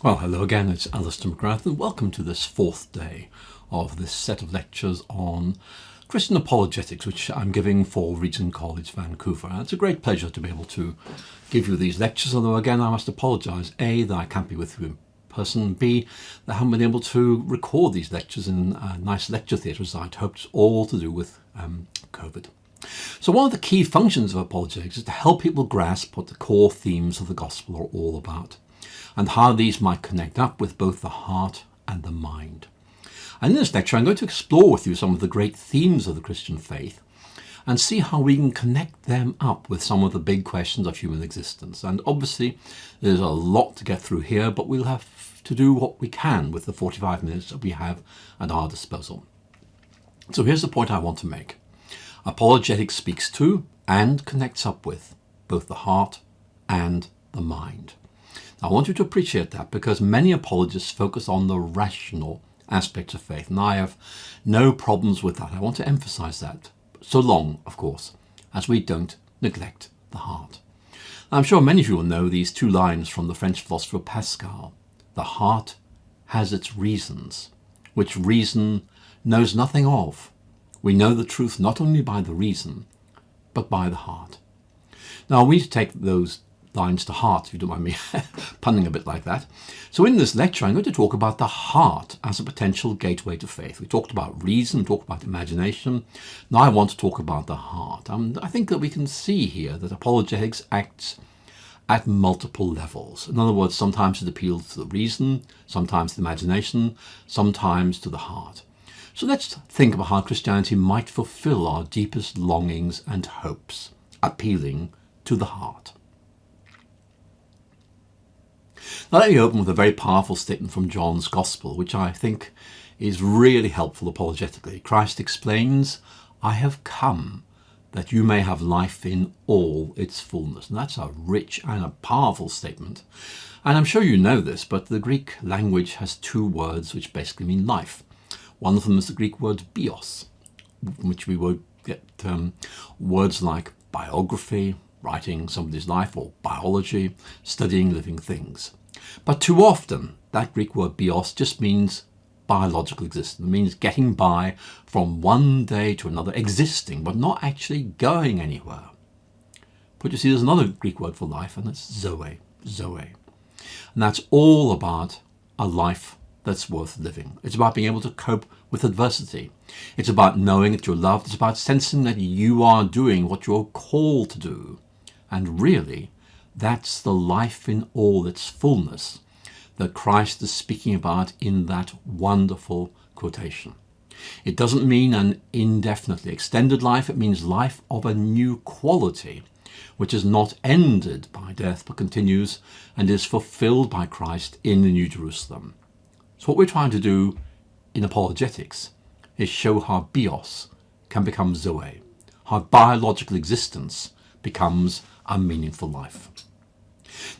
Well, hello again, it's Alister McGrath, and welcome to this fourth day of this set of lectures on Christian apologetics, which I'm giving for Regent College, Vancouver. And it's a great pleasure to be able to give you these lectures, although again I must apologise, A, that I can't be with you in person, B, that I haven't been able to record these lectures in a nice lecture theatre as I'd hoped, all to do with COVID. So one of the key functions of apologetics is to help people grasp what the core themes of the gospel are all about, and how these might connect up with both the heart and the mind. And in this lecture, I'm going to explore with you some of the great themes of the Christian faith and see how we can connect them up with some of the big questions of human existence. And obviously, there's a lot to get through here, but we'll have to do what we can with the 45 minutes that we have at our disposal. So here's the point I want to make. Apologetics speaks to and connects up with both the heart and the mind. I want you to appreciate that, because many apologists focus on the rational aspects of faith, and I have no problems with that. I want to emphasize that, so long, of course, as we don't neglect the heart. I'm sure many of you will know these two lines from the French philosopher Pascal. The heart has its reasons, which reason knows nothing of. We know the truth not only by the reason, but by the heart. Now, we need to take those lines to heart, if you don't mind me punning a bit like that. So in this lecture, I'm going to talk about the heart as a potential gateway to faith. We talked about reason, we talked about imagination. Now I want to talk about the heart. I think that we can see here that apologetics acts at multiple levels. In other words, sometimes it appeals to the reason, sometimes to the imagination, sometimes to the heart. So let's think about how Christianity might fulfill our deepest longings and hopes, appealing to the heart. Now let me open with a very powerful statement from John's Gospel, which I think is really helpful apologetically. Christ explains, "I have come that you may have life in all its fullness." And that's a rich and a powerful statement. And I'm sure you know this, but the Greek language has two words which basically mean life. One of them is the Greek word bios, from which we would get words like biography, writing somebody's life, or biology, studying living things. But too often, that Greek word bios just means biological existence. It means getting by from one day to another, existing, but not actually going anywhere. But you see, there's another Greek word for life, and it's zoe. And that's all about a life that's worth living. It's about being able to cope with adversity. It's about knowing that you're loved. It's about sensing that you are doing what you're called to do. And really, that's the life in all its fullness that Christ is speaking about in that wonderful quotation. It doesn't mean an indefinitely extended life. It means life of a new quality, which is not ended by death, but continues and is fulfilled by Christ in the New Jerusalem. So what we're trying to do in apologetics is show how bios can become zoe, how biological existence becomes a meaningful life.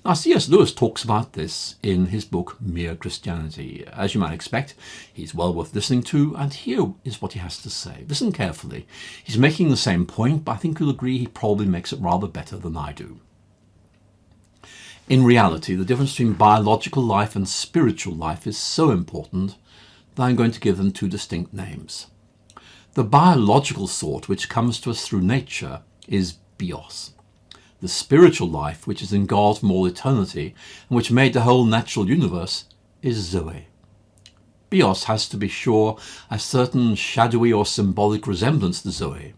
Now, C.S. Lewis talks about this in his book, Mere Christianity. As you might expect, he's well worth listening to, and here is what he has to say. Listen carefully. He's making the same point, but I think you'll agree he probably makes it rather better than I do. In reality, the difference between biological life and spiritual life is so important that I'm going to give them two distinct names. The biological sort, which comes to us through nature, is bios. The spiritual life, which is in God from all eternity, and which made the whole natural universe, is zoe. Bios has, to be sure, a certain shadowy or symbolic resemblance to zoe,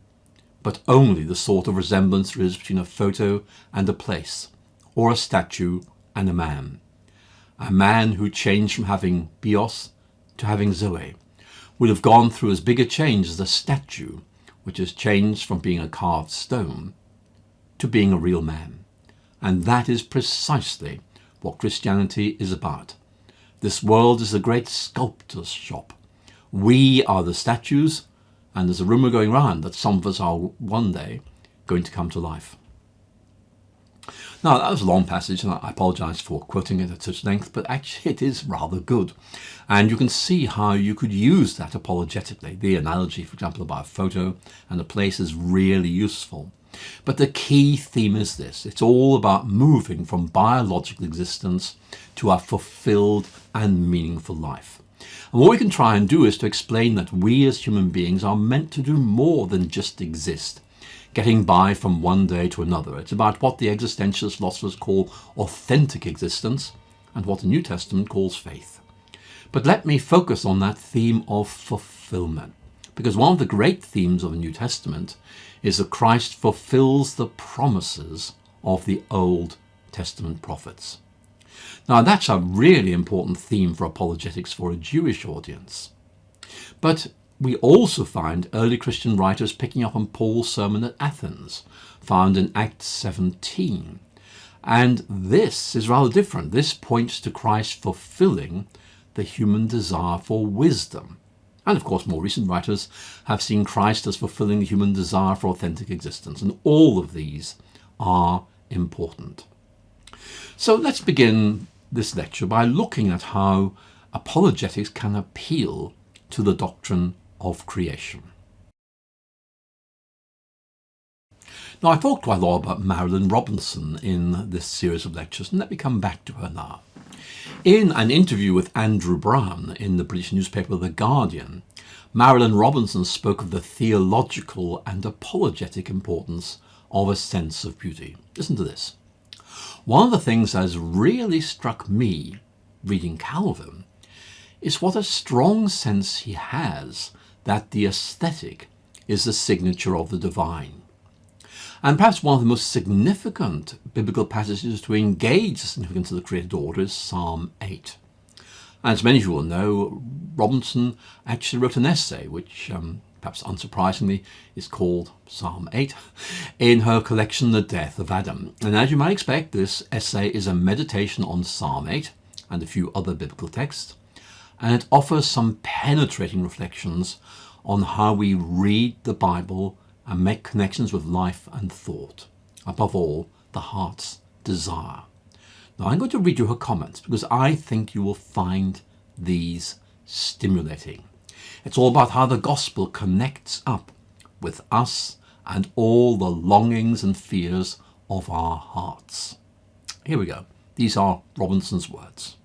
but only the sort of resemblance there is between a photo and a place, or a statue and a man. A man who changed from having bios to having zoe would have gone through as big a change as a statue, which has changed from being a carved stone to being a real man. And that is precisely what Christianity is about. This world is a great sculptor's shop. We are the statues, and there's a rumour going round that some of us are one day going to come to life. Now, that was a long passage, and I apologise for quoting it at such length, but actually it is rather good. And you can see how you could use that apologetically. The analogy, for example, about a photo and a place is really useful. But the key theme is this. It's all about moving from biological existence to a fulfilled and meaningful life. And what we can try and do is to explain that we as human beings are meant to do more than just exist, getting by from one day to another. It's about what the existentialist philosophers call authentic existence and what the New Testament calls faith. But let me focus on that theme of fulfillment, because one of the great themes of the New Testament is that Christ fulfills the promises of the Old Testament prophets. Now, that's a really important theme for apologetics for a Jewish audience. But we also find early Christian writers picking up on Paul's sermon at Athens, found in Acts 17. And this is rather different. This points to Christ fulfilling the human desire for wisdom. And of course, more recent writers have seen Christ as fulfilling the human desire for authentic existence. And all of these are important. So let's begin this lecture by looking at how apologetics can appeal to the doctrine of creation. Now, I've talked quite a lot about Marilynne Robinson in this series of lectures, and let me come back to her now. In an interview with Andrew Brown in the British newspaper The Guardian, Marilynne Robinson spoke of the theological and apologetic importance of a sense of beauty. Listen to this. One of the things that has really struck me reading Calvin is what a strong sense he has that the aesthetic is the signature of the divine. And perhaps one of the most significant biblical passages to engage the significance of the created order is Psalm 8. As many of you will know, Robinson actually wrote an essay, which perhaps unsurprisingly is called Psalm 8, in her collection The Death of Adam. And as you might expect, this essay is a meditation on Psalm 8 and a few other biblical texts, and it offers some penetrating reflections on how we read the Bible and make connections with life and thought. Above all, the heart's desire. Now, I'm going to read you her comments because I think you will find these stimulating. It's all about how the gospel connects up with us and all the longings and fears of our hearts. Here we go. These are Robinson's words.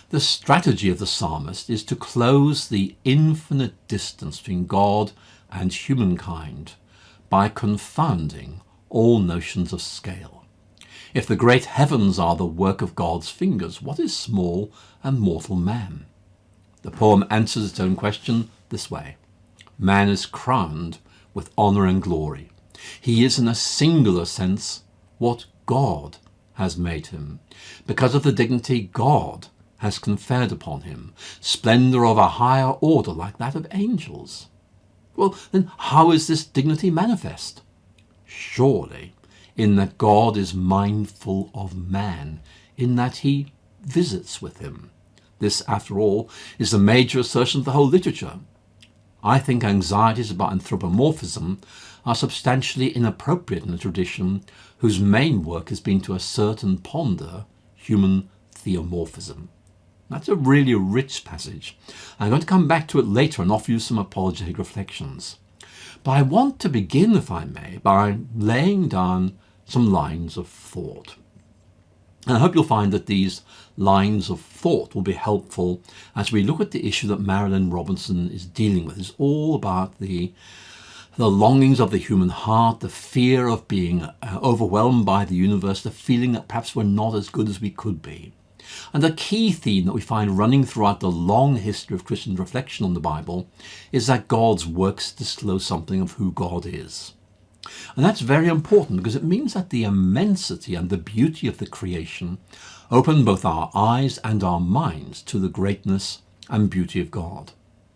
The strategy of the psalmist is to close the infinite distance between God and humankind by confounding all notions of scale. If the great heavens are the work of God's fingers, what is small and mortal man? The poem answers its own question this way. Man is crowned with honour and glory. He is in a singular sense what God has made him, because of the dignity God has conferred upon him, splendour of a higher order like that of angels. Well, then how is this dignity manifest? Surely in that God is mindful of man, in that he visits with him. This, after all, is the major assertion of the whole literature. I think anxieties about anthropomorphism are substantially inappropriate in a tradition whose main work has been to assert and ponder human theomorphism. That's a really rich passage. I'm going to come back to it later and offer you some apologetic reflections. But I want to begin, if I may, by laying down some lines of thought. And I hope you'll find that these lines of thought will be helpful as we look at the issue that Marilynne Robinson is dealing with. It's all about the longings of the human heart, the fear of being overwhelmed by the universe, the feeling that perhaps we're not as good as we could be. And the key theme that we find running throughout the long history of Christian reflection on the Bible is that God's works disclose something of who God is. And that's very important because it means that the immensity and the beauty of the creation open both our eyes and our minds to the greatness and beauty of God.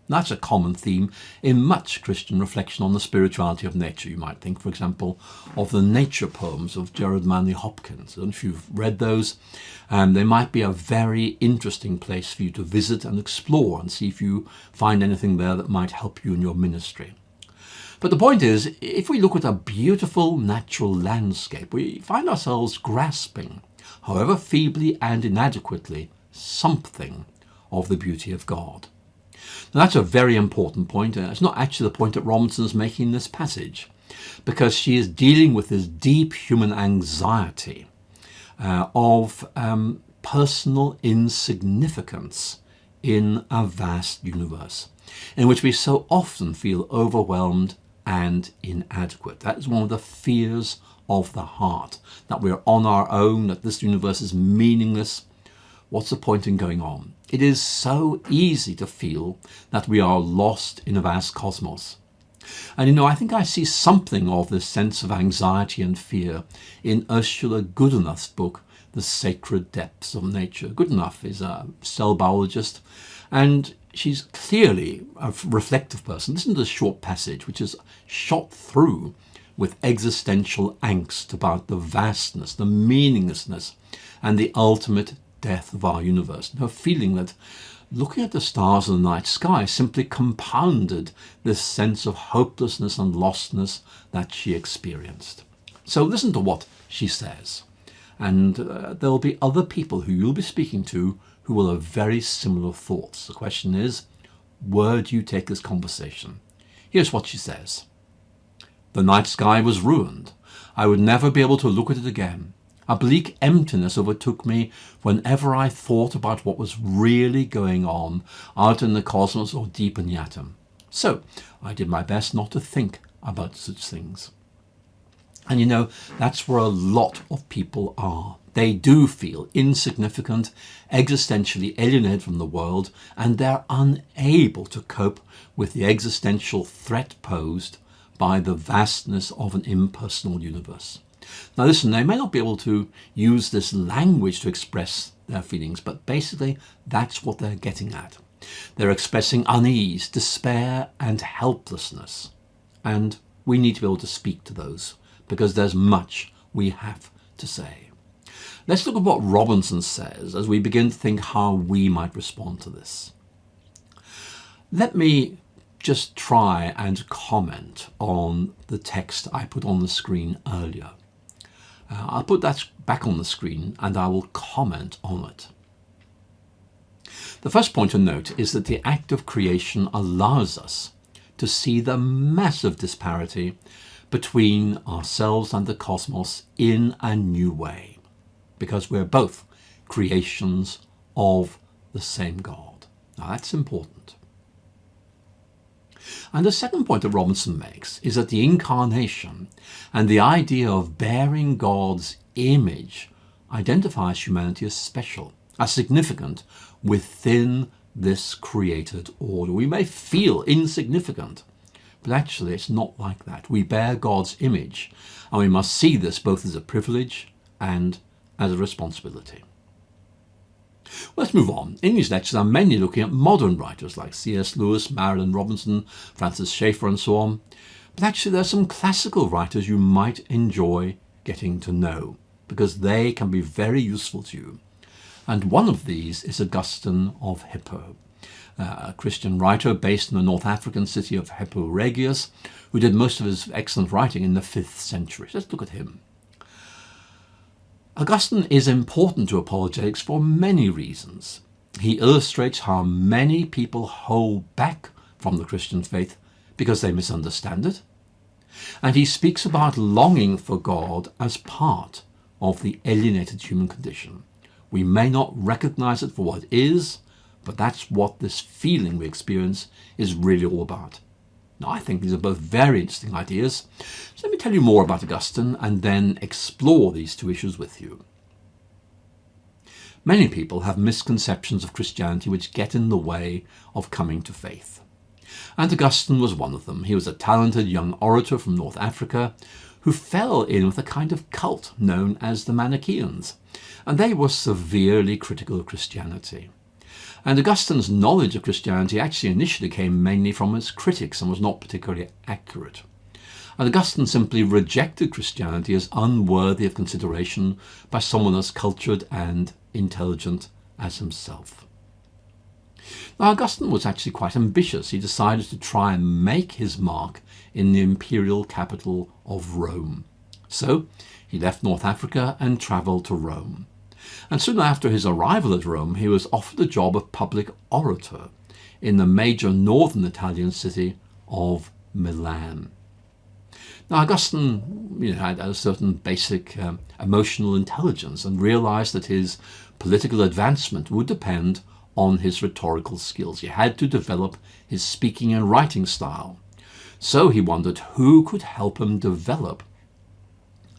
That's a common theme in much Christian reflection on the spirituality of nature. You might think, for example, of the nature poems of Gerard Manley Hopkins. I don't know if you've read those. They might be a very interesting place for you to visit and explore and see if you find anything there that might help you in your ministry. But the point is, if we look at a beautiful natural landscape, we find ourselves grasping, however feebly and inadequately, something of the beauty of God. Now, that's a very important point, and it's not actually the point that Robinson's making in this passage. because she is dealing with this deep human anxiety of personal insignificance in a vast universe, in which we so often feel overwhelmed and inadequate. That is one of the fears of the heart, that we're on our own, that this universe is meaningless. What's the point in going on? It is so easy to feel that we are lost in a vast cosmos. And I think I see something of this sense of anxiety and fear in Ursula Goodenough's book, The Sacred Depths of Nature. Goodenough is a cell biologist, and she's clearly a reflective person. Listen to this short passage, which is shot through with existential angst about the vastness, the meaninglessness, and the ultimate death of our universe. And her feeling that looking at the stars in the night sky simply compounded this sense of hopelessness and lostness that she experienced. So listen to what she says. And there'll be other people who you'll be speaking to who will have very similar thoughts. The question is, where do you take this conversation? Here's what she says. The night sky was ruined. I would never be able to look at it again. A bleak emptiness overtook me whenever I thought about what was really going on out in the cosmos or deep in the atom. So I did my best not to think about such things. And that's where a lot of people are. They do feel insignificant, existentially alienated from the world, and they're unable to cope with the existential threat posed by the vastness of an impersonal universe. Now listen, they may not be able to use this language to express their feelings, but basically that's what they're getting at. They're expressing unease, despair, and helplessness. And we need to be able to speak to those, because there's much we have to say. Let's look at what Robinson says as we begin to think how we might respond to this. Let me just try and comment on the text I put on the screen earlier. I'll put that back on the screen and I will comment on it. The first point to note is that the act of creation allows us to see the massive disparity between ourselves and the cosmos in a new way, because we're both creations of the same God. Now that's important. And the second point that Robinson makes is that the incarnation and the idea of bearing God's image identifies humanity as special, as significant within this created order. We may feel insignificant, but actually it's not like that. We bear God's image, and we must see this both as a privilege and as a responsibility. Let's move on. In these lectures, I'm mainly looking at modern writers like C.S. Lewis, Marilyn Robinson, Francis Schaeffer, and so on. But actually, there are some classical writers you might enjoy getting to know, because they can be very useful to you. And one of these is Augustine of Hippo, a Christian writer based in the North African city of Hippo Regius, who did most of his excellent writing in the 5th century. Let's look at him. Augustine is important to apologetics for many reasons. He illustrates how many people hold back from the Christian faith because they misunderstand it. And he speaks about longing for God as part of the alienated human condition. We may not recognize it for what it is, but that's what this feeling we experience is really all about. Now, I think these are both very interesting ideas. So let me tell you more about Augustine and then explore these two issues with you. Many people have misconceptions of Christianity which get in the way of coming to faith. And Augustine was one of them. He was a talented young orator from North Africa who fell in with a kind of cult known as the Manichaeans, and they were severely critical of Christianity. And Augustine's knowledge of Christianity actually initially came mainly from its critics and was not particularly accurate. And Augustine simply rejected Christianity as unworthy of consideration by someone as cultured and intelligent as himself. Now, Augustine was actually quite ambitious. He decided to try and make his mark in the imperial capital of Rome. So he left North Africa and travelled to Rome. And soon after his arrival at Rome, he was offered the job of public orator in the major northern Italian city of Milan. Now, Augustine had a certain basic emotional intelligence and realized that his political advancement would depend on his rhetorical skills. He had to develop his speaking and writing style. So he wondered who could help him develop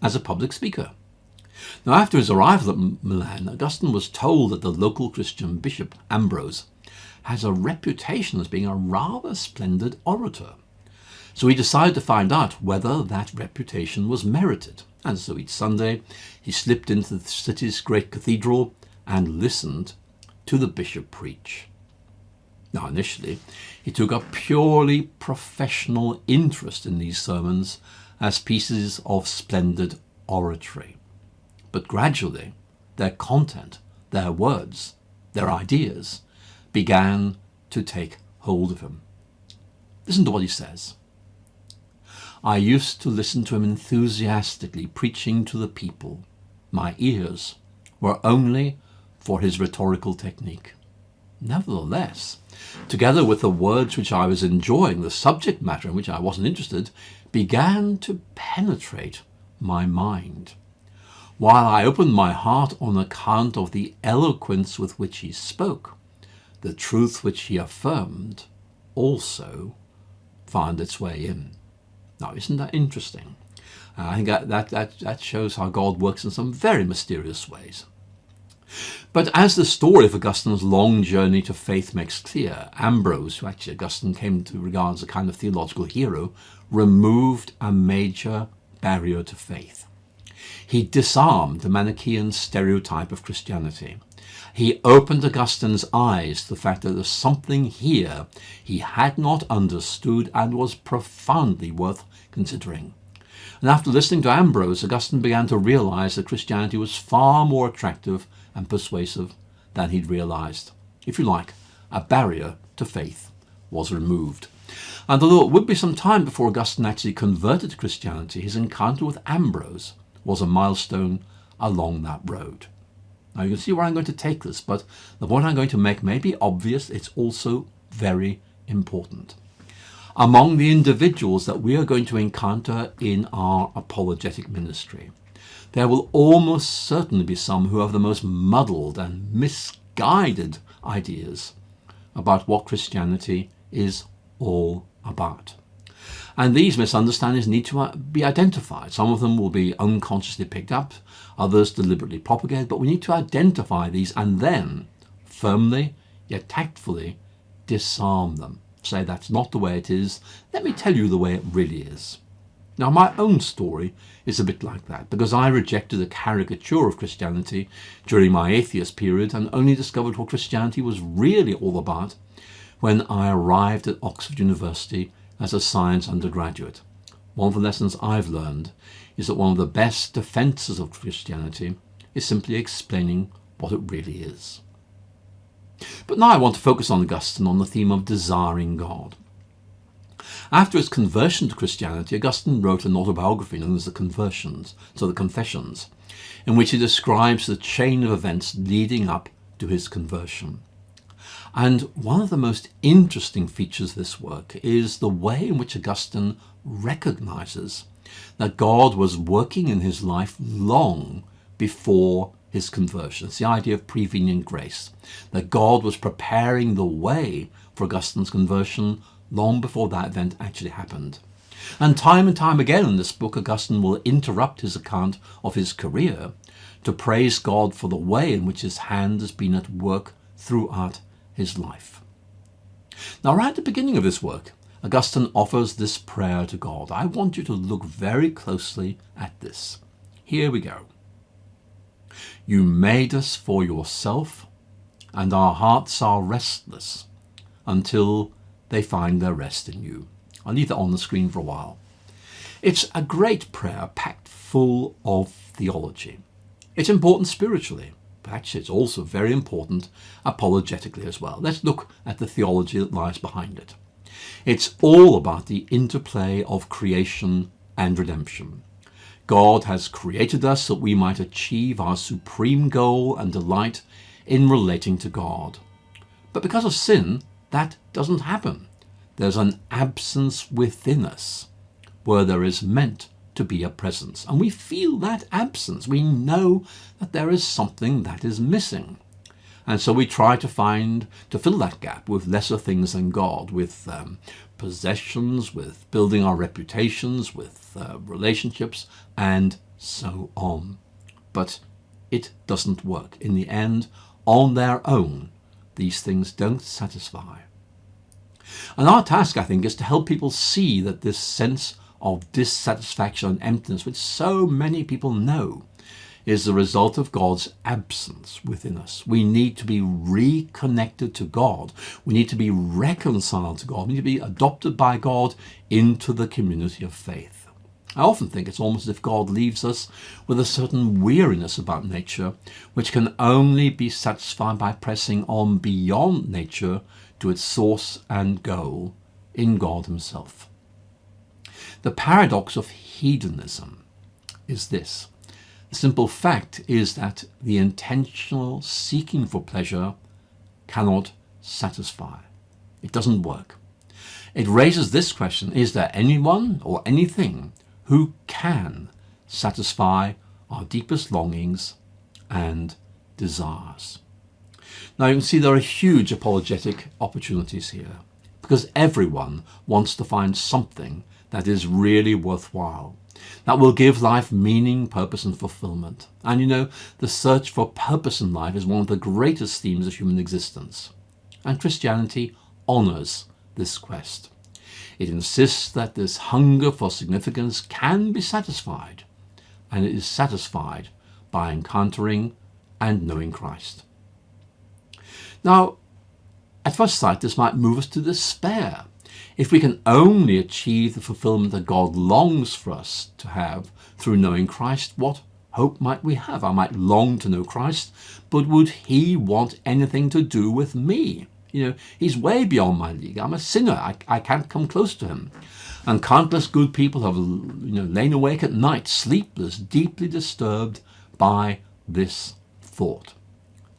as a public speaker. Now, after his arrival at Milan, Augustine was told that the local Christian bishop, Ambrose, has a reputation as being a rather splendid orator. So he decided to find out whether that reputation was merited. And so each Sunday, he slipped into the city's great cathedral and listened to the bishop preach. Now, initially, he took a purely professional interest in these sermons as pieces of splendid oratory. But gradually, their content, their words, their ideas began to take hold of him. Listen to what he says. I used to listen to him enthusiastically preaching to the people. My ears were only for his rhetorical technique. Nevertheless, together with the words which I was enjoying, the subject matter in which I wasn't interested began to penetrate my mind. While I opened my heart on account of the eloquence with which he spoke, the truth which he affirmed also found its way in. Now, isn't that interesting? I think that shows how God works in some very mysterious ways. But as the story of Augustine's long journey to faith makes clear, Ambrose, who actually Augustine came to regard as a kind of theological hero, removed a major barrier to faith. He disarmed the Manichaean stereotype of Christianity. He opened Augustine's eyes to the fact that there was something here he had not understood and was profoundly worth considering. And after listening to Ambrose, Augustine began to realize that Christianity was far more attractive and persuasive than he'd realized. If you like, a barrier to faith was removed. And although it would be some time before Augustine actually converted to Christianity, his encounter with Ambrose was a milestone along that road. Now you can see where I'm going to take this, but the point I'm going to make may be obvious. It's also very important. Among the individuals that we are going to encounter in our apologetic ministry, there will almost certainly be some who have the most muddled and misguided ideas about what Christianity is all about. And these misunderstandings need to be identified. Some of them will be unconsciously picked up, others deliberately propagated, but we need to identify these and then firmly yet tactfully disarm them. Say that's not the way it is. Let me tell you the way it really is. Now, my own story is a bit like that, because I rejected a caricature of Christianity during my atheist period and only discovered what Christianity was really all about when I arrived at Oxford University as a science undergraduate. One of the lessons I've learned is that one of the best defences of Christianity is simply explaining what it really is. But now I want to focus on Augustine on the theme of desiring God. After his conversion to Christianity, Augustine wrote an autobiography known as the Confessions, in which he describes the chain of events leading up to his conversion. And one of the most interesting features of this work is the way in which Augustine recognizes that God was working in his life long before his conversion. It's the idea of prevenient grace, that God was preparing the way for Augustine's conversion long before that event actually happened. And time again in this book, Augustine will interrupt his account of his career to praise God for the way in which his hand has been at work throughout his life. Now, right at the beginning of this work, Augustine offers this prayer to God. I want you to look very closely at this. Here we go. You made us for yourself, and our hearts are restless until they find their rest in you. I'll leave that on the screen for a while. It's a great prayer packed full of theology. It's important spiritually, but actually it's also very important apologetically as well. Let's look at the theology that lies behind it. It's all about the interplay of creation and redemption. God has created us that we might achieve our supreme goal and delight in relating to God. But because of sin, that doesn't happen. There's an absence within us where there is meant to be a presence. And we feel that absence. We know that there is something that is missing. And so we try to fill that gap with lesser things than God, with possessions, with building our reputations, with relationships, and so on. But it doesn't work. In the end, on their own, these things don't satisfy. And our task, I think, is to help people see that this sense of dissatisfaction and emptiness, which so many people know, is the result of God's absence within us. We need to be reconnected to God. We need to be reconciled to God. We need to be adopted by God into the community of faith. I often think it's almost as if God leaves us with a certain weariness about nature, which can only be satisfied by pressing on beyond nature to its source and goal in God himself. The paradox of hedonism is this. The simple fact is that the intentional seeking for pleasure cannot satisfy. It doesn't work. It raises this question: is there anyone or anything who can satisfy our deepest longings and desires? Now you can see there are huge apologetic opportunities here, because everyone wants to find something that is really worthwhile, that will give life meaning, purpose, and fulfillment. And you know, the search for purpose in life is one of the greatest themes of human existence. And Christianity honors this quest. It insists that this hunger for significance can be satisfied, and it is satisfied by encountering and knowing Christ. Now, at first sight, this might move us to despair. If we can only achieve the fulfillment that God longs for us to have through knowing Christ, what hope might we have? I might long to know Christ, but would he want anything to do with me? You know, he's way beyond my league. I'm a sinner. I can't come close to him. And countless good people have lain awake at night, sleepless, deeply disturbed by this thought.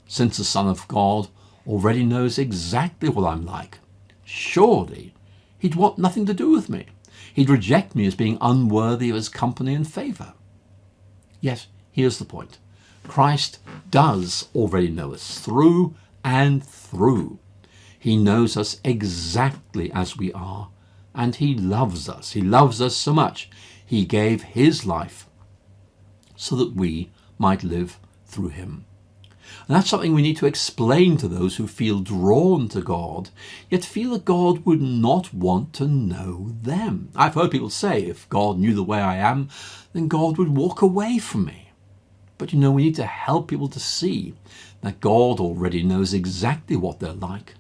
Since the Son of God already knows exactly what I'm like, surely he'd want nothing to do with me. He'd reject me as being unworthy of his company and favour. Yet, here's the point. Christ does already know us through and through. He knows us exactly as we are, and he loves us. He loves us so much, he gave his life so that we might live through him. And that's something we need to explain to those who feel drawn to God, yet feel that God would not want to know them. I've heard people say, if God knew the way I am, then God would walk away from me. But we need to help people to see that God already knows exactly what they're like,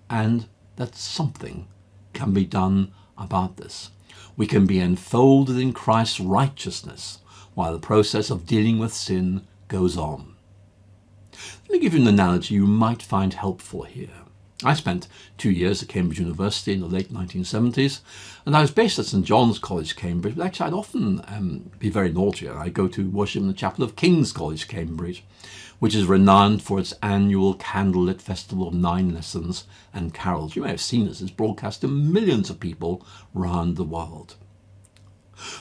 and that something can be done about this. We can be enfolded in Christ's righteousness while the process of dealing with sin goes on. Let me give you an analogy you might find helpful here. I spent 2 years at Cambridge University in the late 1970s, and I was based at St John's College, Cambridge, but actually I'd often be very naughty. I'd go to worship in the chapel of King's College, Cambridge, which is renowned for its annual candlelit festival of 9 lessons and carols. You may have seen this. It's broadcast to millions of people around the world.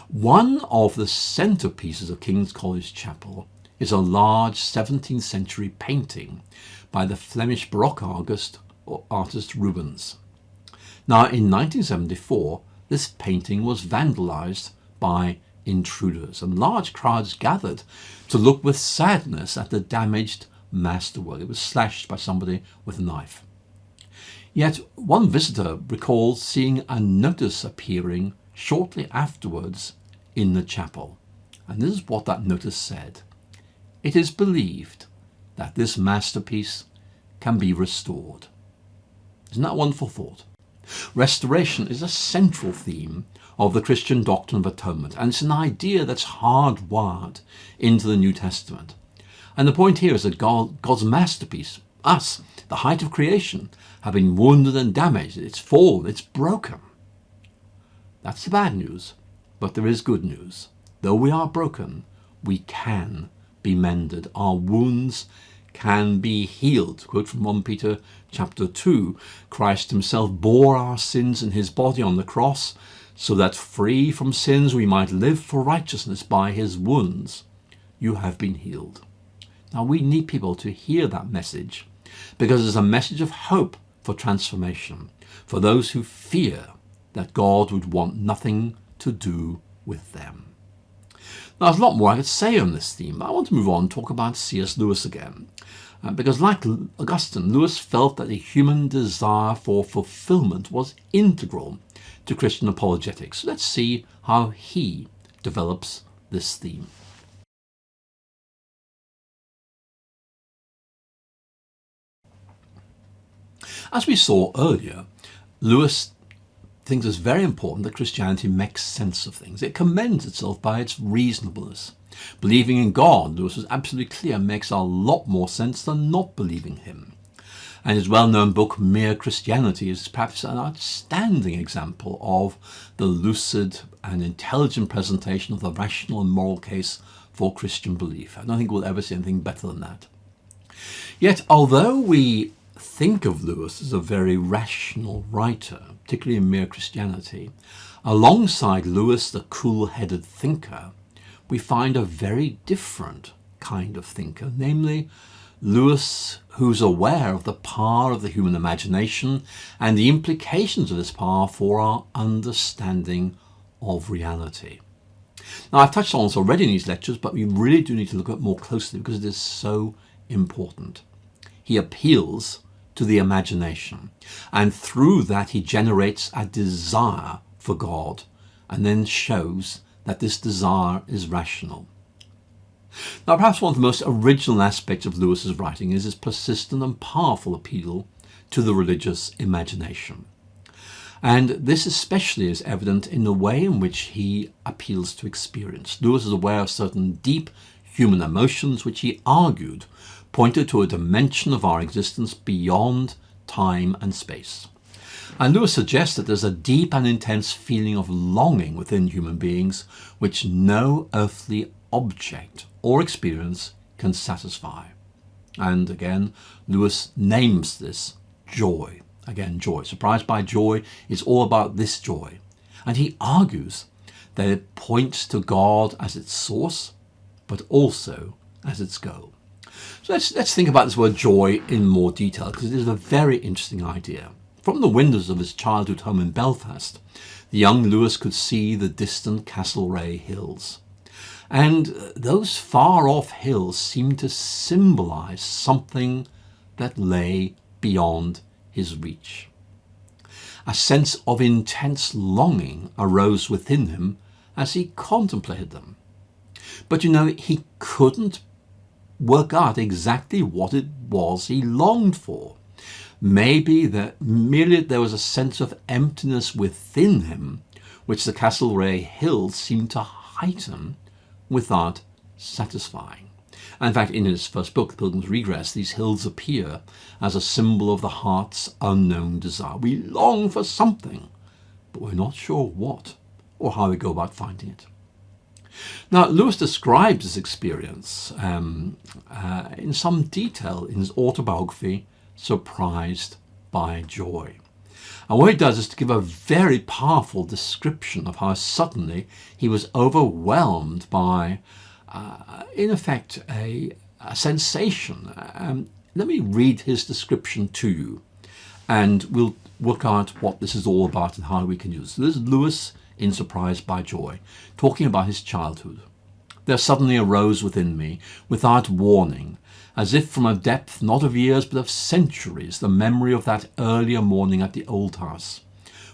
One of the centerpieces of King's College Chapel is a large 17th century painting by the Flemish Baroque artist Rubens. Now, in 1974, this painting was vandalized by intruders, and large crowds gathered to look with sadness at the damaged masterwork. It was slashed by somebody with a knife. Yet one visitor recalls seeing a notice appearing shortly afterwards in the chapel. And this is what that notice said. It is believed that this masterpiece can be restored. Isn't that a wonderful thought? Restoration is a central theme of the Christian doctrine of atonement, and it's an idea that's hardwired into the New Testament. And the point here is that God's masterpiece, us, the height of creation, have been wounded and damaged. It's fallen, it's broken. That's the bad news, but there is good news. Though we are broken, we can be mended. Our wounds can be healed. Quote from 1 Peter chapter 2, Christ himself bore our sins in his body on the cross so that free from sins we might live for righteousness. By his wounds you have been healed. Now we need people to hear that message, because it's a message of hope for transformation, for those who fear that God would want nothing to do with them. Now, there's a lot more I could say on this theme, but I want to move on and talk about C.S. Lewis again. Because like Augustine, Lewis felt that the human desire for fulfilment was integral to Christian apologetics. So let's see how he develops this theme. As we saw earlier, Lewis thinks it's very important that Christianity makes sense of things. It commends itself by its reasonableness. Believing in God, Lewis was absolutely clear, makes a lot more sense than not believing him. And his well-known book, Mere Christianity, is perhaps an outstanding example of the lucid and intelligent presentation of the rational and moral case for Christian belief. I don't think we'll ever see anything better than that. Yet, although we think of Lewis as a very rational writer, particularly in Mere Christianity, alongside Lewis, the cool-headed thinker, we find a very different kind of thinker, namely Lewis, who's aware of the power of the human imagination and the implications of this power for our understanding of reality. Now, I've touched on this already in these lectures, but we really do need to look at it more closely because it is so important. He appeals to the imagination, and through that he generates a desire for God, and then shows that this desire is rational. Now, perhaps one of the most original aspects of Lewis's writing is his persistent and powerful appeal to the religious imagination. And this especially is evident in the way in which he appeals to experience. Lewis is aware of certain deep human emotions which he argued pointed to a dimension of our existence beyond time and space. And Lewis suggests that there's a deep and intense feeling of longing within human beings which no earthly object or experience can satisfy. And again, Lewis names this joy. Again, joy. Surprised by joy is all about this joy. And he argues that it points to God as its source, but also as its goal. So let's think about this word joy in more detail, because it is a very interesting idea. From the windows of his childhood home in Belfast, the young Lewis could see the distant Castlereagh hills. And those far-off hills seemed to symbolize something that lay beyond his reach. A sense of intense longing arose within him as he contemplated them. But he couldn't work out exactly what it was he longed for. Maybe that merely there was a sense of emptiness within him, which the Castlereagh hills seemed to heighten without satisfying. And in fact, in his first book, The Pilgrim's Regress, these hills appear as a symbol of the heart's unknown desire. We long for something, but we're not sure what or how we go about finding it. Now, Lewis describes his experience in some detail in his autobiography, Surprised by Joy. And what he does is to give a very powerful description of how suddenly he was overwhelmed by, in effect, a sensation. Let me read his description to you, and we'll work out what this is all about and how we can use it. So this is Lewis in Surprised by Joy, talking about his childhood. There suddenly arose within me, without warning, as if from a depth not of years but of centuries, the memory of that earlier morning at the old house,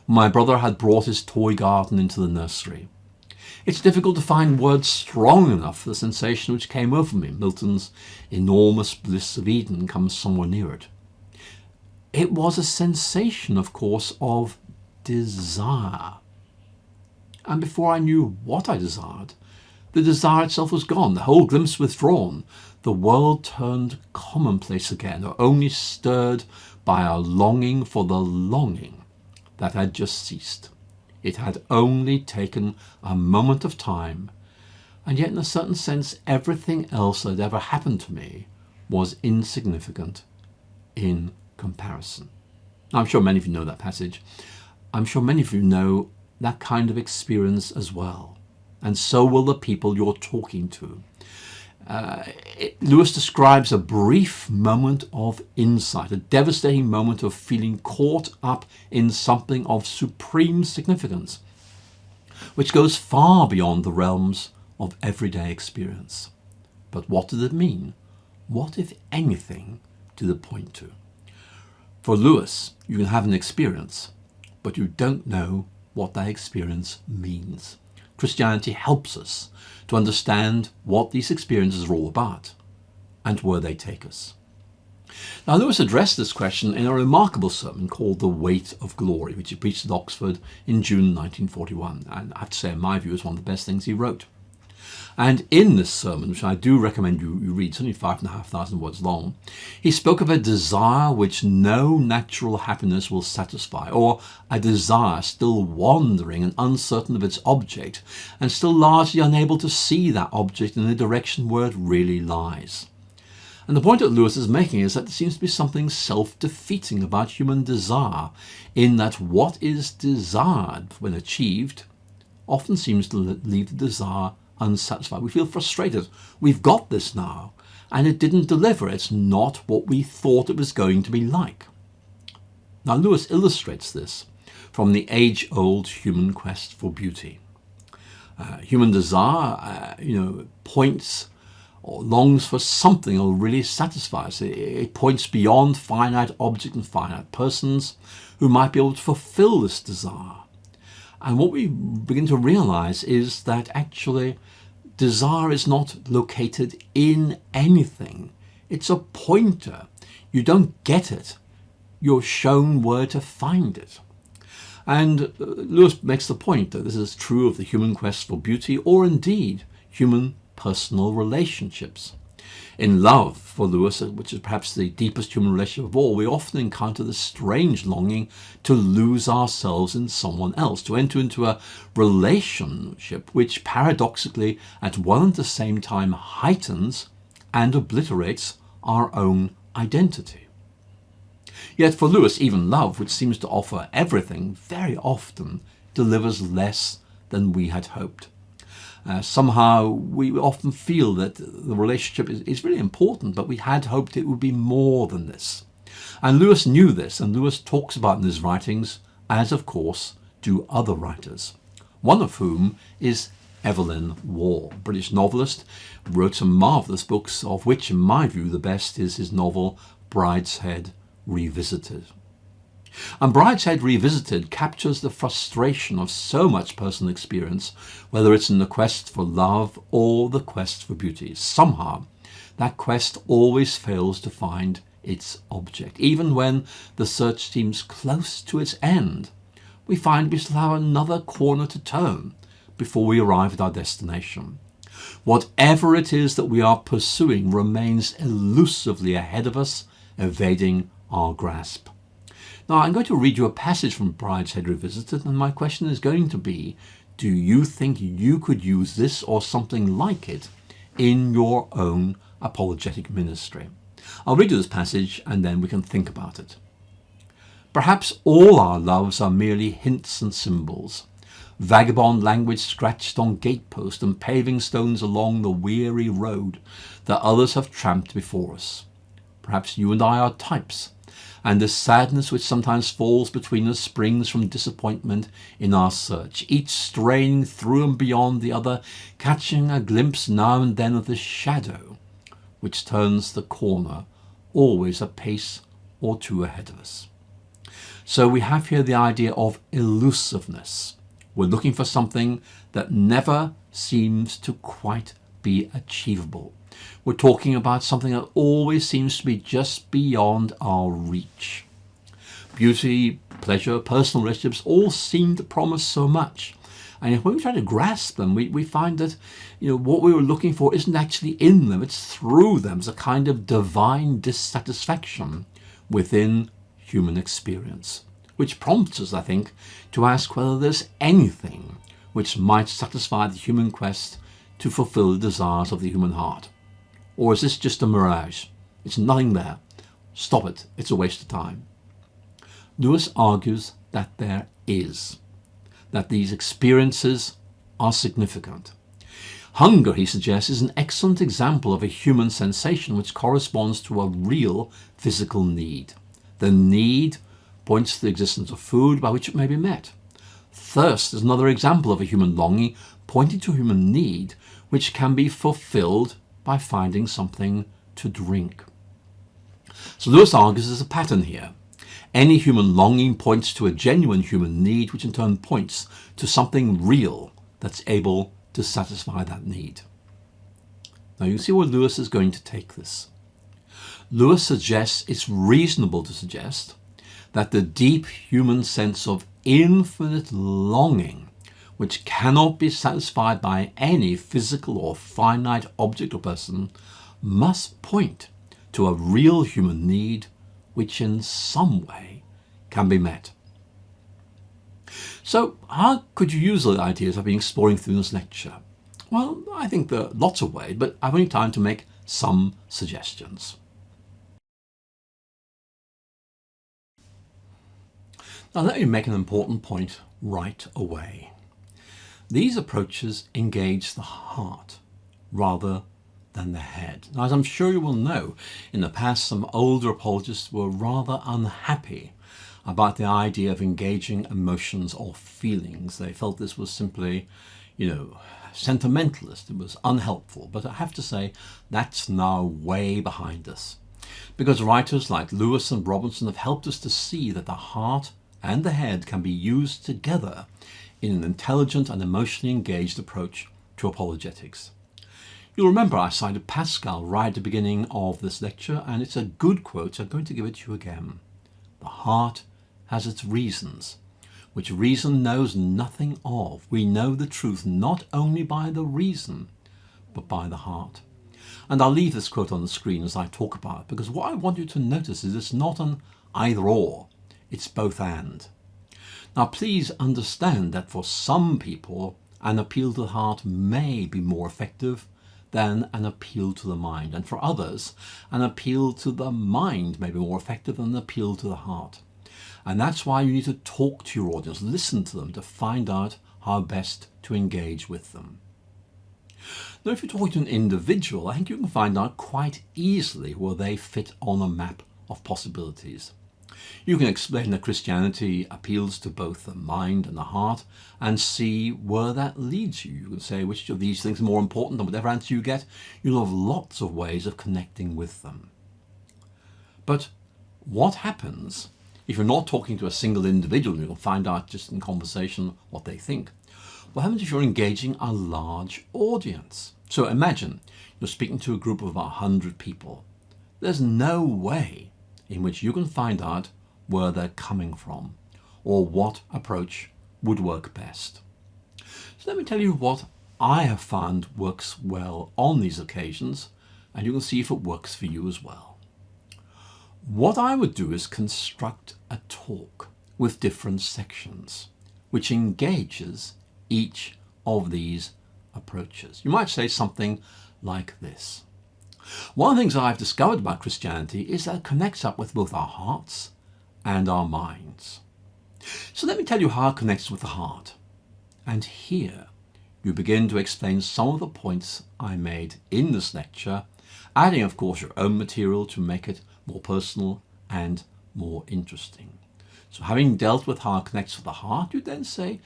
when my brother had brought his toy garden into the nursery. It's difficult to find words strong enough for the sensation which came over me. Milton's enormous bliss of Eden comes somewhere near it. It was a sensation, of course, of desire. And before I knew what I desired, the desire itself was gone, the whole glimpse withdrawn. The world turned commonplace again, or only stirred by a longing for the longing that had just ceased. It had only taken a moment of time, and yet in a certain sense everything else that had ever happened to me was insignificant in comparison. Now, I'm sure many of you know that passage. I'm sure many of you know that kind of experience as well. And so will the people you're talking to. Lewis describes a brief moment of insight, a devastating moment of feeling caught up in something of supreme significance, which goes far beyond the realms of everyday experience. But what does it mean? What, if anything, did it point to? For Lewis, you can have an experience, but you don't know what that experience means. Christianity helps us to understand what these experiences are all about and where they take us. Now, Lewis addressed this question in a remarkable sermon called The Weight of Glory, which he preached at Oxford in June 1941. And I have to say, in my view, is one of the best things he wrote. And in this sermon, which I do recommend you read, it's only 5,500 words long, he spoke of a desire which no natural happiness will satisfy, or a desire still wandering and uncertain of its object, and still largely unable to see that object in the direction where it really lies. And the point that Lewis is making is that there seems to be something self-defeating about human desire, in that what is desired when achieved often seems to leave the desire unsatisfied. We feel frustrated. We've got this now, and it didn't deliver. It's not what we thought it was going to be like. Now, Lewis illustrates this from the age-old human quest for beauty. Human desire, points or longs for something that will really satisfy us. It points beyond finite objects and finite persons who might be able to fulfill this desire. And what we begin to realize is that actually desire is not located in anything. It's a pointer. You don't get it. You're shown where to find it. And Lewis makes the point that this is true of the human quest for beauty, or indeed human personal relationships. In love, for Lewis, which is perhaps the deepest human relationship of all, we often encounter this strange longing to lose ourselves in someone else, to enter into a relationship which paradoxically at one and the same time heightens and obliterates our own identity. Yet for Lewis, even love, which seems to offer everything, very often delivers less than we had hoped. Somehow we often feel that the relationship is really important, but we had hoped it would be more than this. And Lewis knew this, and Lewis talks about it in his writings, as of course do other writers, one of whom is Evelyn Waugh, British novelist, wrote some marvellous books, of which, in my view, the best is his novel Brideshead Revisited. And Brideshead Revisited captures the frustration of so much personal experience, whether it's in the quest for love or the quest for beauty. Somehow, that quest always fails to find its object. Even when the search seems close to its end, we find we still have another corner to turn before we arrive at our destination. Whatever it is that we are pursuing remains elusively ahead of us, evading our grasp. Now, I'm going to read you a passage from Brideshead Revisited, and my question is going to be, do you think you could use this or something like it in your own apologetic ministry? I'll read you this passage and then we can think about it. Perhaps all our loves are merely hints and symbols, vagabond language scratched on gateposts and paving stones along the weary road that others have tramped before us. Perhaps you and I are types, and the sadness which sometimes falls between us springs from disappointment in our search, each straying through and beyond the other, catching a glimpse now and then of the shadow which turns the corner, always a pace or two ahead of us. So we have here the idea of elusiveness. We're looking for something that never seems to quite be achievable. We're talking about something that always seems to be just beyond our reach. Beauty, pleasure, personal relationships all seem to promise so much. And when we try to grasp them, we find that what we were looking for isn't actually in them, it's through them. It's a kind of divine dissatisfaction within human experience, which prompts us, I think, to ask whether there's anything which might satisfy the human quest to fulfill the desires of the human heart. Or is this just a mirage? It's nothing there. Stop it. It's a waste of time. Lewis argues that there is. that these experiences are significant. Hunger, he suggests, is an excellent example of a human sensation which corresponds to a real physical need. The need points to the existence of food by which it may be met. Thirst is another example of a human longing, pointing to a human need which can be fulfilled by finding something to drink. So Lewis argues there's a pattern here. Any human longing points to a genuine human need, which in turn points to something real that's able to satisfy that need. Now you see where Lewis is going to take this. Lewis suggests it's reasonable to suggest that the deep human sense of infinite longing, which cannot be satisfied by any physical or finite object or person, must point to a real human need which in some way can be met. So how could you use the ideas I've been exploring through this lecture? Well, I think there are lots of ways, but I've only time to make some suggestions. Now let me make an important point right away. These approaches engage the heart rather than the head. Now, as I'm sure you will know, in the past some older apologists were rather unhappy about the idea of engaging emotions or feelings. They felt this was simply, sentimentalist. It was unhelpful. But I have to say, that's now way behind us. Because writers like Lewis and Robinson have helped us to see that the heart and the head can be used together in an intelligent and emotionally engaged approach to apologetics. You'll remember I cited Pascal right at the beginning of this lecture, and it's a good quote, so I'm going to give it to you again. The heart has its reasons, which reason knows nothing of. We know the truth not only by the reason, but by the heart. And I'll leave this quote on the screen as I talk about it, because what I want you to notice is it's not an either or, it's both and. Now please understand that for some people, an appeal to the heart may be more effective than an appeal to the mind. And for others, an appeal to the mind may be more effective than an appeal to the heart. And that's why you need to talk to your audience, listen to them to find out how best to engage with them. Now, if you're talking to an individual, I think you can find out quite easily where they fit on a map of possibilities. You can explain that Christianity appeals to both the mind and the heart and see where that leads you. You can say which of these things are more important, and whatever answer you get, you'll have lots of ways of connecting with them. But what happens if you're not talking to a single individual? You'll find out just in conversation what they think. What happens if you're engaging a large audience? So imagine you're speaking to a group of about 100 people. There's no way in which you can find out where they're coming from or what approach would work best. So let me tell you what I have found works well on these occasions, and you can see if it works for you as well. What I would do is construct a talk with different sections, which engages each of these approaches. You might say something like this. One of the things I've discovered about Christianity is that it connects up with both our hearts and our minds. So let me tell you how it connects with the heart. And here you begin to explain some of the points I made in this lecture, adding of course your own material to make it more personal and more interesting. So having dealt with how it connects with the heart, you then say,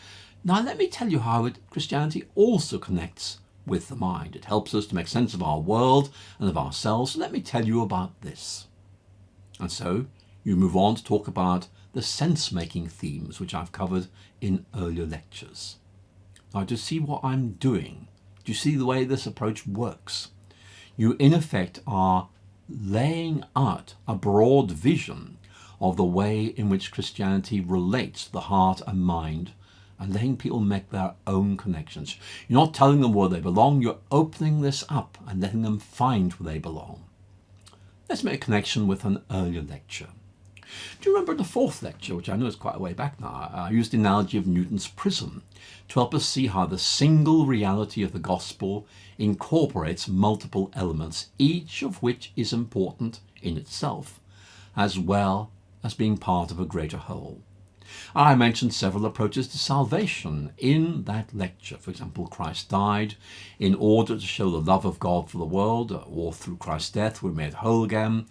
now let me tell you how Christianity also connects with the mind. It helps us to make sense of our world and of ourselves. So let me tell you about this. And so you move on to talk about the sense-making themes, which I've covered in earlier lectures. Now, to see what I'm doing, do you see the way this approach works? You, in effect, are laying out a broad vision of the way in which Christianity relates to the heart and mind, and letting people make their own connections. You're not telling them where they belong, you're opening this up and letting them find where they belong. Let's make a connection with an earlier lecture. Do you remember the fourth lecture, which I know is quite a way back now? I used the analogy of Newton's prism to help us see how the single reality of the gospel incorporates multiple elements, each of which is important in itself, as well as being part of a greater whole. I mentioned several approaches to salvation in that lecture. For example, Christ died in order to show the love of God for the world, or through Christ's death we're made whole again,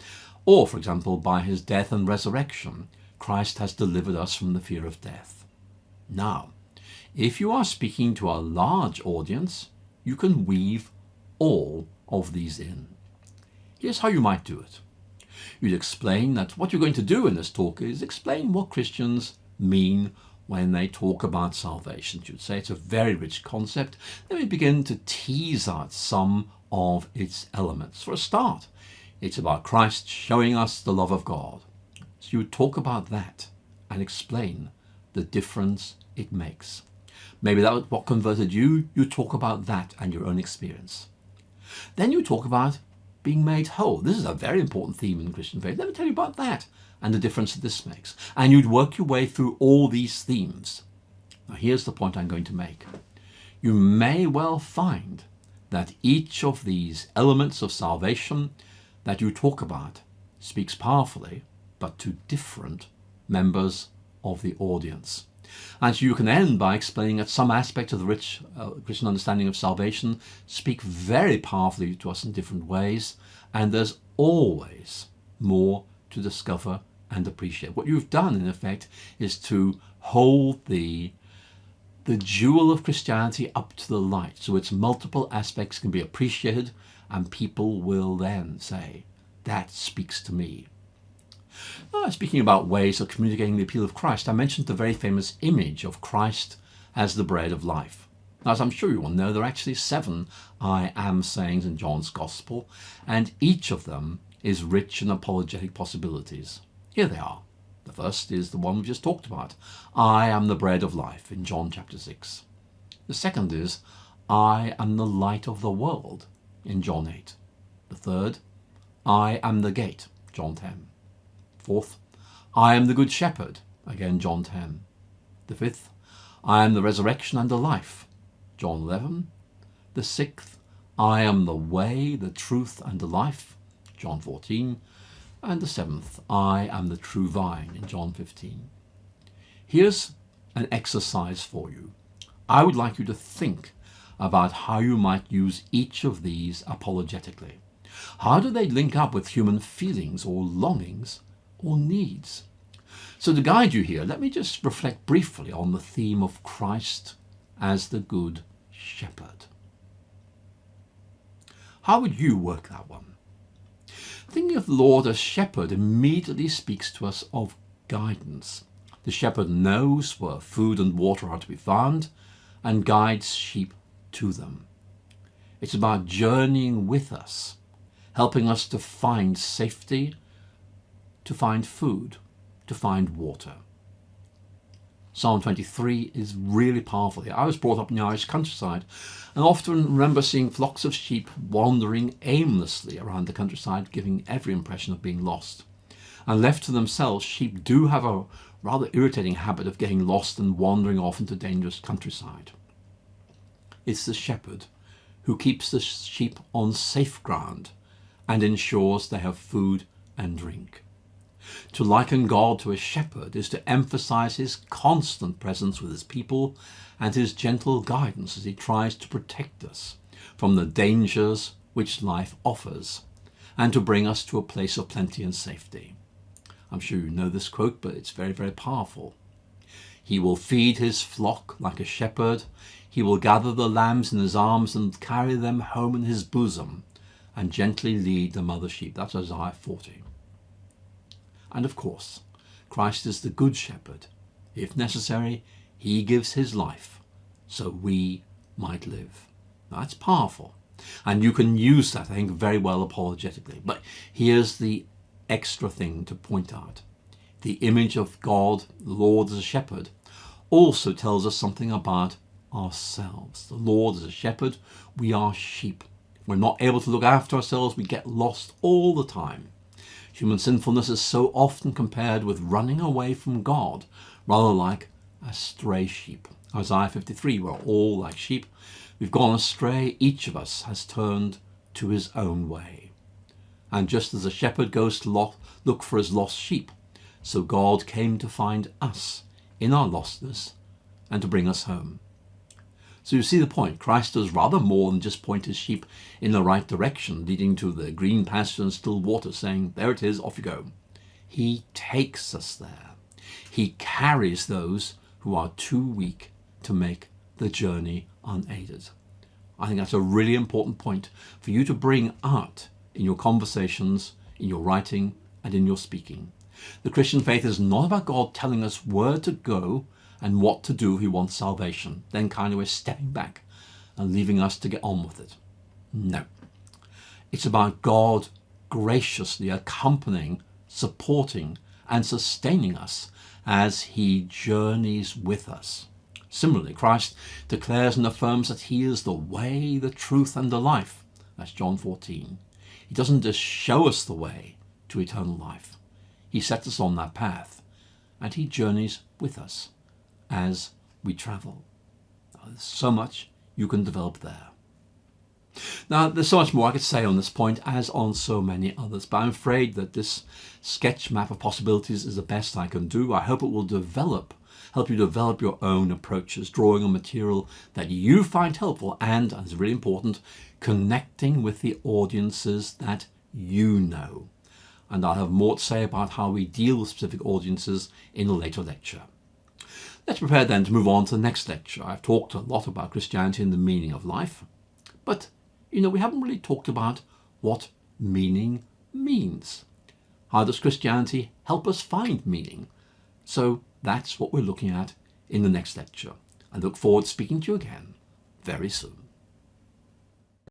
or, for example, by his death and resurrection, Christ has delivered us from the fear of death. Now, if you are speaking to a large audience, you can weave all of these in. Here's how you might do it. You'd explain that what you're going to do in this talk is explain what Christians mean when they talk about salvation. You'd say it's a very rich concept. Then we begin to tease out some of its elements. For a start, it's about Christ showing us the love of God. So you would talk about that and explain the difference it makes. Maybe that was what converted you. You talk about that and your own experience. Then you talk about being made whole. This is a very important theme in Christian faith. Let me tell you about that and the difference that this makes. And you'd work your way through all these themes. Now here's the point I'm going to make. You may well find that each of these elements of salvation that you talk about speaks powerfully, but to different members of the audience. And so you can end by explaining that some aspects of the rich Christian understanding of salvation speak very powerfully to us in different ways, and there's always more to discover and appreciate. What you've done, in effect, is to hold the jewel of Christianity up to the light, so its multiple aspects can be appreciated, and people will then say, that speaks to me. Speaking about ways of communicating the appeal of Christ, I mentioned the very famous image of Christ as the bread of life. Now, as I'm sure you will know, there are actually 7 I am sayings in John's Gospel, and each of them is rich in apologetic possibilities. Here they are. The first is the one we just talked about. I am the bread of life in John chapter 6. The second is, I am the light of the world in John 8. The third, I am the gate, John 10. Fourth, I am the good shepherd, again John 10. The fifth, I am the resurrection and the life, John 11. The sixth, I am the way, the truth and the life, John 14. And the seventh, I am the true vine, in John 15. Here's an exercise for you. I would like you to think about how you might use each of these apologetically. How do they link up with human feelings or longings or needs? So to guide you here, let me just reflect briefly on the theme of Christ as the Good Shepherd. How would you work that one? Thinking of the Lord as shepherd immediately speaks to us of guidance. The shepherd knows where food and water are to be found and guides sheep to them. It's about journeying with us, helping us to find safety, to find food, to find water. Psalm 23 is really powerful. I was brought up in the Irish countryside and often remember seeing flocks of sheep wandering aimlessly around the countryside, giving every impression of being lost. And left to themselves, sheep do have a rather irritating habit of getting lost and wandering off into dangerous countryside. It's the shepherd who keeps the sheep on safe ground and ensures they have food and drink. To liken God to a shepherd is to emphasize his constant presence with his people and his gentle guidance as he tries to protect us from the dangers which life offers and to bring us to a place of plenty and safety. I'm sure you know this quote, but it's very, very powerful. He will feed his flock like a shepherd. He will gather the lambs in his arms and carry them home in his bosom and gently lead the mother sheep. That's Isaiah 40. And of course, Christ is the good shepherd. If necessary, he gives his life so we might live. Now, that's powerful. And you can use that, I think, very well apologetically. But here's the extra thing to point out. The image of God, the Lord as a shepherd, also tells us something about ourselves. The Lord as a shepherd, we are sheep. We're not able to look after ourselves. We get lost all the time. Human sinfulness is so often compared with running away from God, rather like a stray sheep. Isaiah 53, we're all like sheep. We've gone astray. Each of us has turned to his own way. And just as a shepherd goes to look for his lost sheep, so God came to find us in our lostness and to bring us home. So you see the point. Christ does rather more than just point his sheep in the right direction, leading to the green pasture and still water, saying, there it is, off you go. He takes us there. He carries those who are too weak to make the journey unaided. I think that's a really important point for you to bring out in your conversations, in your writing, and in your speaking. The Christian faith is not about God telling us where to go and what to do if he wants salvation, then kind of we're stepping back and leaving us to get on with it. No. It's about God graciously accompanying, supporting, and sustaining us as he journeys with us. Similarly, Christ declares and affirms that he is the way, the truth, and the life. That's John 14. He doesn't just show us the way to eternal life. He sets us on that path, and he journeys with us as we travel. There's so much you can develop there. Now, there's so much more I could say on this point, as on so many others, but I'm afraid that this sketch map of possibilities is the best I can do. I hope it will help you develop your own approaches, drawing on material that you find helpful and, as really important, connecting with the audiences that you know. And I'll have more to say about how we deal with specific audiences in a later lecture. Let's prepare then to move on to the next lecture. I've talked a lot about Christianity and the meaning of life, but we haven't really talked about what meaning means. How does Christianity help us find meaning? So that's what we're looking at in the next lecture. I look forward to speaking to you again very soon.